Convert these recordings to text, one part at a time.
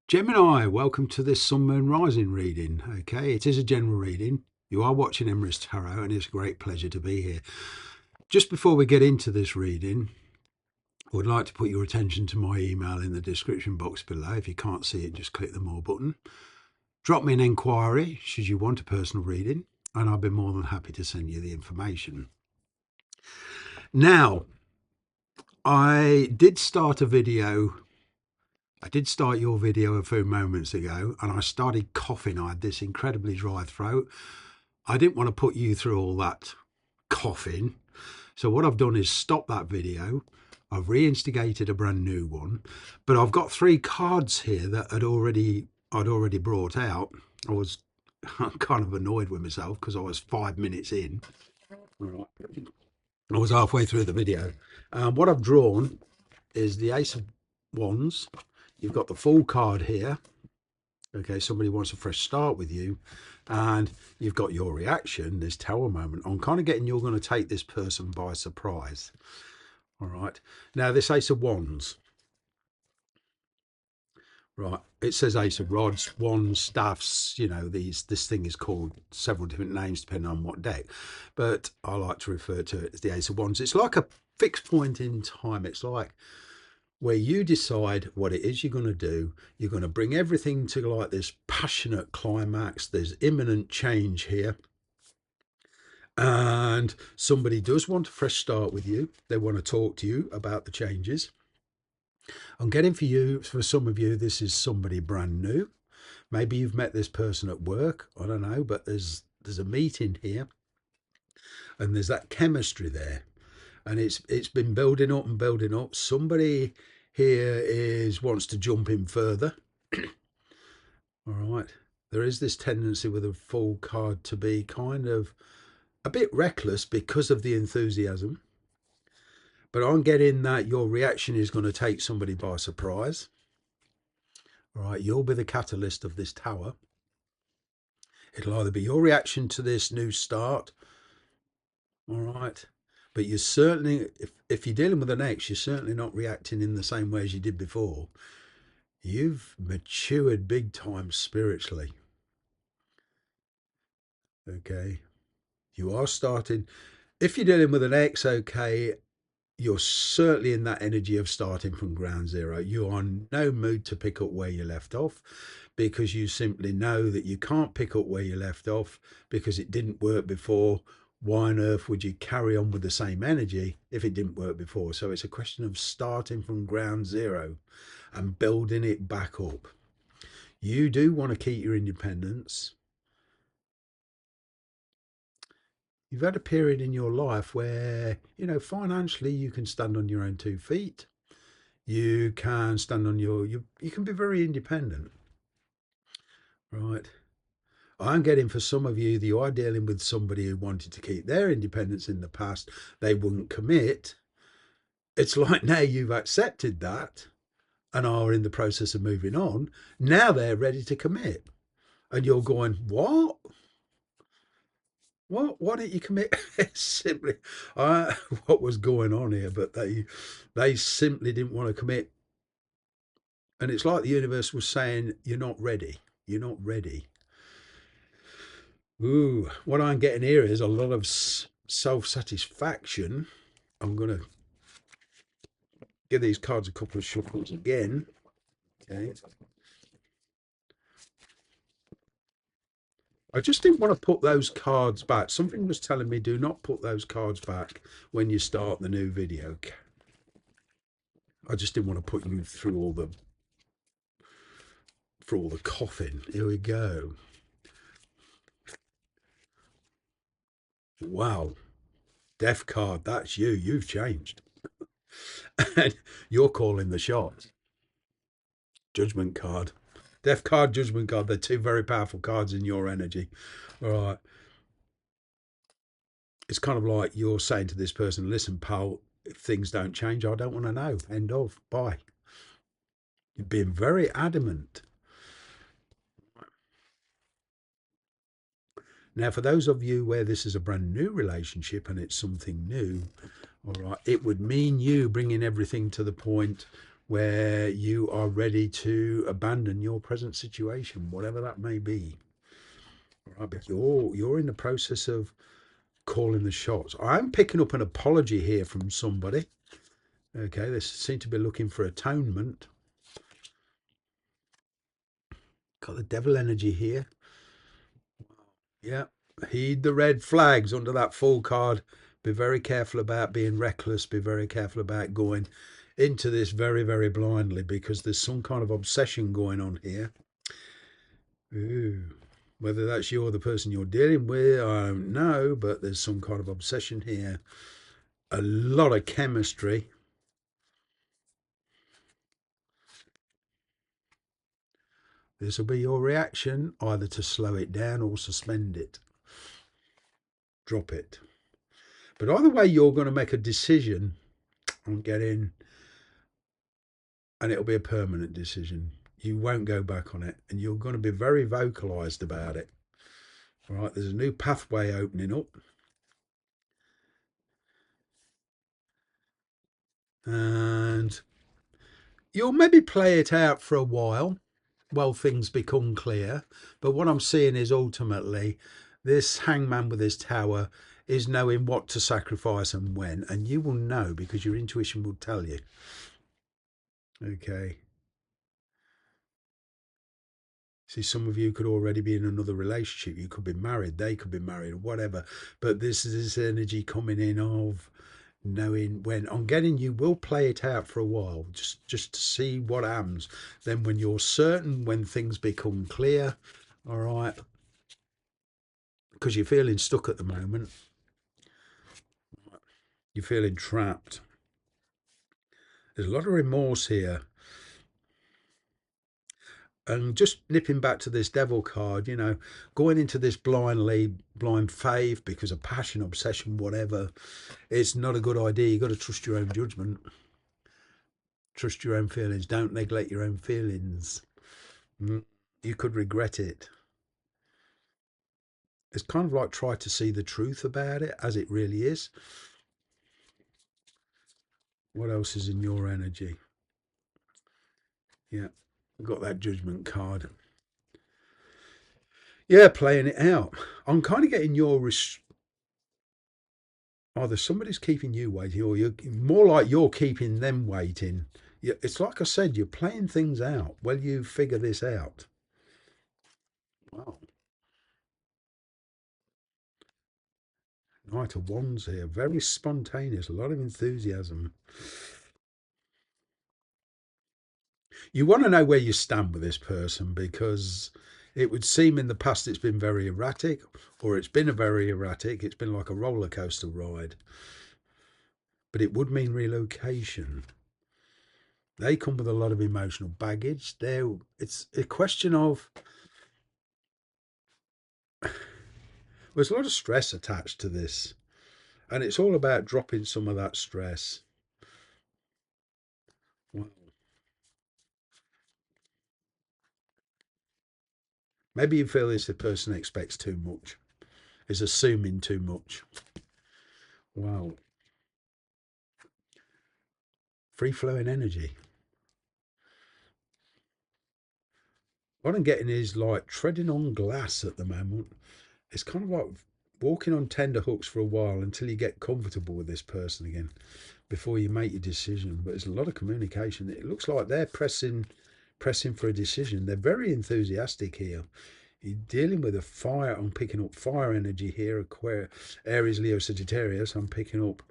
Gemini, welcome to this Sun Moon Rising reading. Okay, it is a general reading. You are watching Emrys Tarot, and it's a great pleasure to be here. Just before we get into this reading, I would like to put your attention to my email in the description box below. If you can't see it, just click the More button. Drop me an inquiry should you want a personal reading, and I'll be more than happy to send you the information. Now, I did start your video a few moments ago, and I started coughing. I had this incredibly dry throat. I didn't want to put you through all that coughing. So what I've done is stop that video. I've reinstigated a brand new one, but I've got 3 cards here that I'd already brought out. I was kind of annoyed with myself because I was 5 minutes in. All right. I was halfway through the video. What I've drawn is the Ace of Wands. You've got the Fool card here. Okay, somebody wants a fresh start with you, and you've got your reaction, this Tower moment. I'm kind of getting you're going to take this person by surprise. All right, now this Ace of Wands, right, it says Ace of Rods, Wands, Staffs, you know, this thing is called several different names depending on what deck, but I like to refer to it as the Ace of Wands. It's like a fixed point in time. It's like where you decide what it is you're going to do. You're going to bring everything to like this passionate climax. There's imminent change here. And somebody does want a fresh start with you. They want to talk to you about the changes. I'm getting for some of you, this is somebody brand new. Maybe you've met this person at work. I don't know, but there's a meeting here. And there's that chemistry there. And it's been building up and building up. Somebody here wants to jump in further. All right. There is this tendency with a Fool card to be kind of a bit reckless because of the enthusiasm. But I'm getting that your reaction is going to take somebody by surprise. All right. You'll be the catalyst of this Tower. It'll either be your reaction to this new start. All right. But you're certainly, if you're dealing with an ex, you're certainly not reacting in the same way as you did before. You've matured big time spiritually. Okay. You are starting, if you're dealing with an ex, okay, you're certainly in that energy of starting from ground zero. You are in no mood to pick up where you left off because you simply know that you can't pick up where you left off because it didn't work before. Why on earth would you carry on with the same energy if it didn't work before? So it's a question of starting from ground zero and building it back up. You do want to keep your independence. You've had a period in your life where, you know, financially you can stand on your own 2 feet. You can stand on you can be very independent, right? I'm getting for some of you that you are dealing with somebody who wanted to keep their independence in the past. They wouldn't commit. It's like now you've accepted that and are in the process of moving on. Now they're ready to commit. And you're going, what? Why didn't you commit? Simply, what was going on here? But they simply didn't want to commit. And it's like the universe was saying, you're not ready. You're not ready. Ooh, what I'm getting here is a lot of self-satisfaction. I'm going to give these cards a couple of shuffles again. Okay. I just didn't want to put those cards back. Something was telling me do not put those cards back when you start the new video. I just didn't want to put you through all the coughing. Here we go. Wow. Death card, that's you. You've changed. And you're calling the shots. Judgment card. Death card, judgment card. They're 2 very powerful cards in your energy. All right. It's kind of like you're saying to this person, listen, pal, if things don't change, I don't want to know. End of. Bye. You're being very adamant. Now, for those of you where this is a brand new relationship and it's something new, all right, it would mean you bringing everything to the point where you are ready to abandon your present situation, whatever that may be. Right, but you're in the process of calling the shots. I'm picking up an apology here from somebody. Okay, they seem to be looking for atonement. Got the devil energy here. Yeah, heed the red flags under that full card. Be very careful about being reckless. Be very careful about going into this very, very blindly, because there's some kind of obsession going on here. Ooh. Whether that's you or the person you're dealing with, I don't know, but there's some kind of obsession here. A lot of chemistry. This will be your reaction, either to slow it down or suspend it. Drop it. But either way, you're going to make a decision on getting, and it'll be a permanent decision. You won't go back on it, and you're going to be very vocalized about it. All right, there's a new pathway opening up. And you'll maybe play it out for a while things become clear. But what I'm seeing is ultimately this hangman with his tower is knowing what to sacrifice and when, and you will know because your intuition will tell you. Okay. See, some of you could already be in another relationship. You could be married, they could be married, or whatever. But this is this energy coming in of knowing when. I'm getting you will play it out for a while, just to see what happens. Then when you're certain, when things become clear, all right, because you're feeling stuck at the moment, you're feeling trapped. There's a lot of remorse here. And just nipping back to this devil card, going into this blind faith because of passion, obsession, whatever, it's not a good idea. You've got to trust your own judgment, trust your own feelings. Don't neglect your own feelings. You could regret it. It's kind of like try to see the truth about it as it really is. What else is in your energy? Yeah, got that judgment card. Yeah, playing it out. I'm kind of getting either somebody's keeping you waiting, or you're more like you're keeping them waiting. It's like I said, you're playing things out. Well, you figure this out. Wow. Knight of Wands here. Very spontaneous, a lot of enthusiasm. You want to know where you stand with this person, because it would seem in the past it's been very erratic, or it's been a very erratic. It's been like a roller coaster ride. But it would mean relocation. They come with a lot of emotional baggage. It's a question of, there's a lot of stress attached to this, and it's all about dropping some of that stress. Well, maybe you feel this the person expects too much, is assuming too much. Wow. Free flowing energy. What I'm getting is like treading on glass at the moment. It's kind of like walking on tender hooks for a while until you get comfortable with this person again before you make your decision. But there's a lot of communication. It looks like they're pressing for a decision. They're very enthusiastic here. You're dealing with a fire. I'm picking up fire energy here. Aquarius, Aries, Leo, Sagittarius. I'm picking up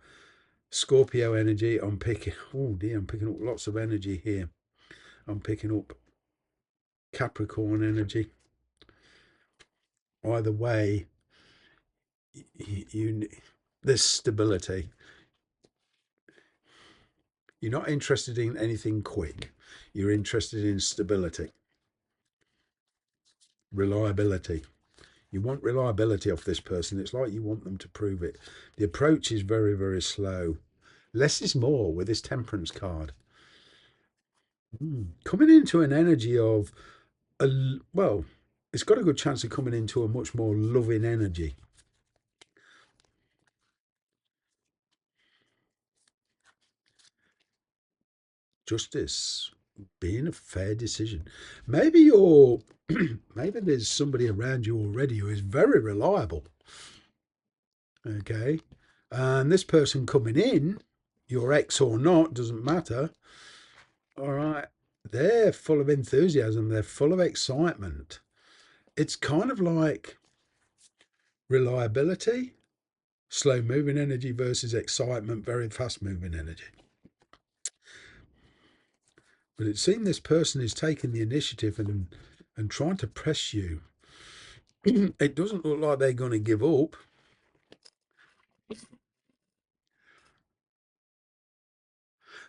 Scorpio energy. I'm picking up lots of energy here. I'm picking up Capricorn energy. Either way, there's stability. You're not interested in anything quick. You're interested in stability, reliability. You want reliability off this person. It's like you want them to prove it. The approach is very, very slow. Less is more with this temperance card. Coming into an energy of, well, it's got a good chance of coming into a much more loving energy. justice, being a fair decision. Maybe you're, maybe there's somebody around you already who is very reliable. Okay. And this person coming in, your ex or not, doesn't matter. All right. They're full of enthusiasm. They're full of excitement. It's kind of like reliability, slow moving energy versus excitement, very fast moving energy. But it seems this person is taking the initiative and trying to press you. It doesn't look like they're going to give up.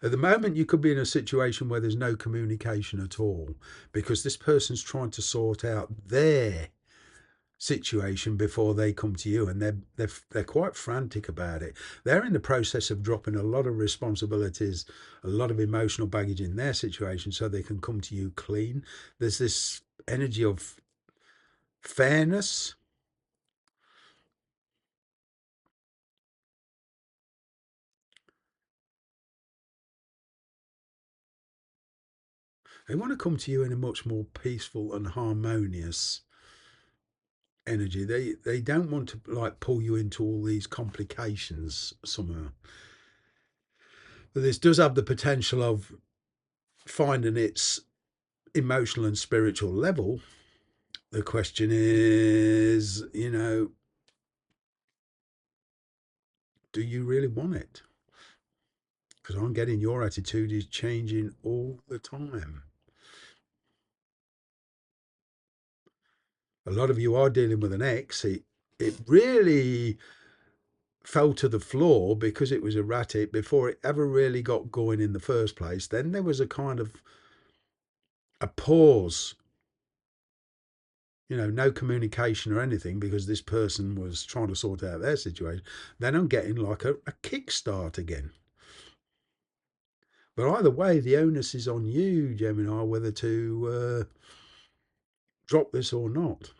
At the moment, you could be in a situation where there's no communication at all because this person's trying to sort out their situation before they come to you, and they're quite frantic about it. They're in the process of dropping a lot of responsibilities, a lot of emotional baggage in their situation, so they can come to you clean. There's this energy of fairness. They want to come to you in a much more peaceful and harmonious energy. They don't want to like pull you into all these complications somehow. But this does have the potential of finding its emotional and spiritual level. The question is, do you really want it? Because I'm getting your attitude is changing all the time. A lot of you are dealing with an ex. It really fell to the floor because it was erratic before it ever really got going in the first place. Then there was a kind of a pause, no communication or anything because this person was trying to sort out their situation. Then I'm getting like a kickstart again. But either way, the onus is on you, Gemini, whether to drop this or not.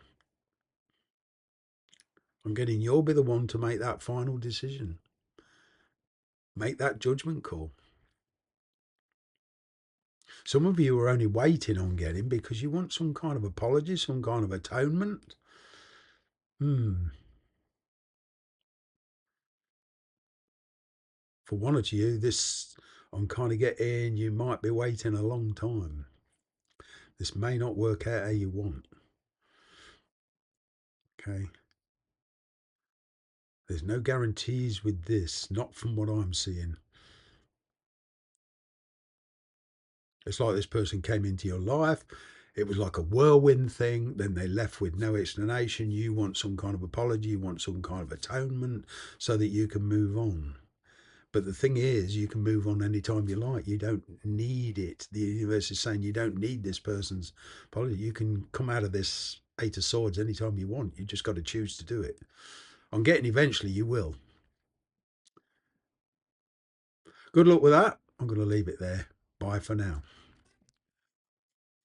I'm getting you'll be the one to make that final decision, make that judgment call. Some of you are only waiting on getting because you want some kind of apology, some kind of atonement. For one of you, this I'm kind of getting you might be waiting a long time. This may not work out how you want. Okay. There's no guarantees with this, not from what I'm seeing. It's like this person came into your life. It was like a whirlwind thing. Then they left with no explanation. You want some kind of apology. You want some kind of atonement so that you can move on. But the thing is, you can move on anytime you like. You don't need it. The universe is saying you don't need this person's apology. You can come out of this Eight of Swords anytime you want. You just got to choose to do it. I'm getting eventually you will. Good luck with that. I'm going to leave it there. Bye for now.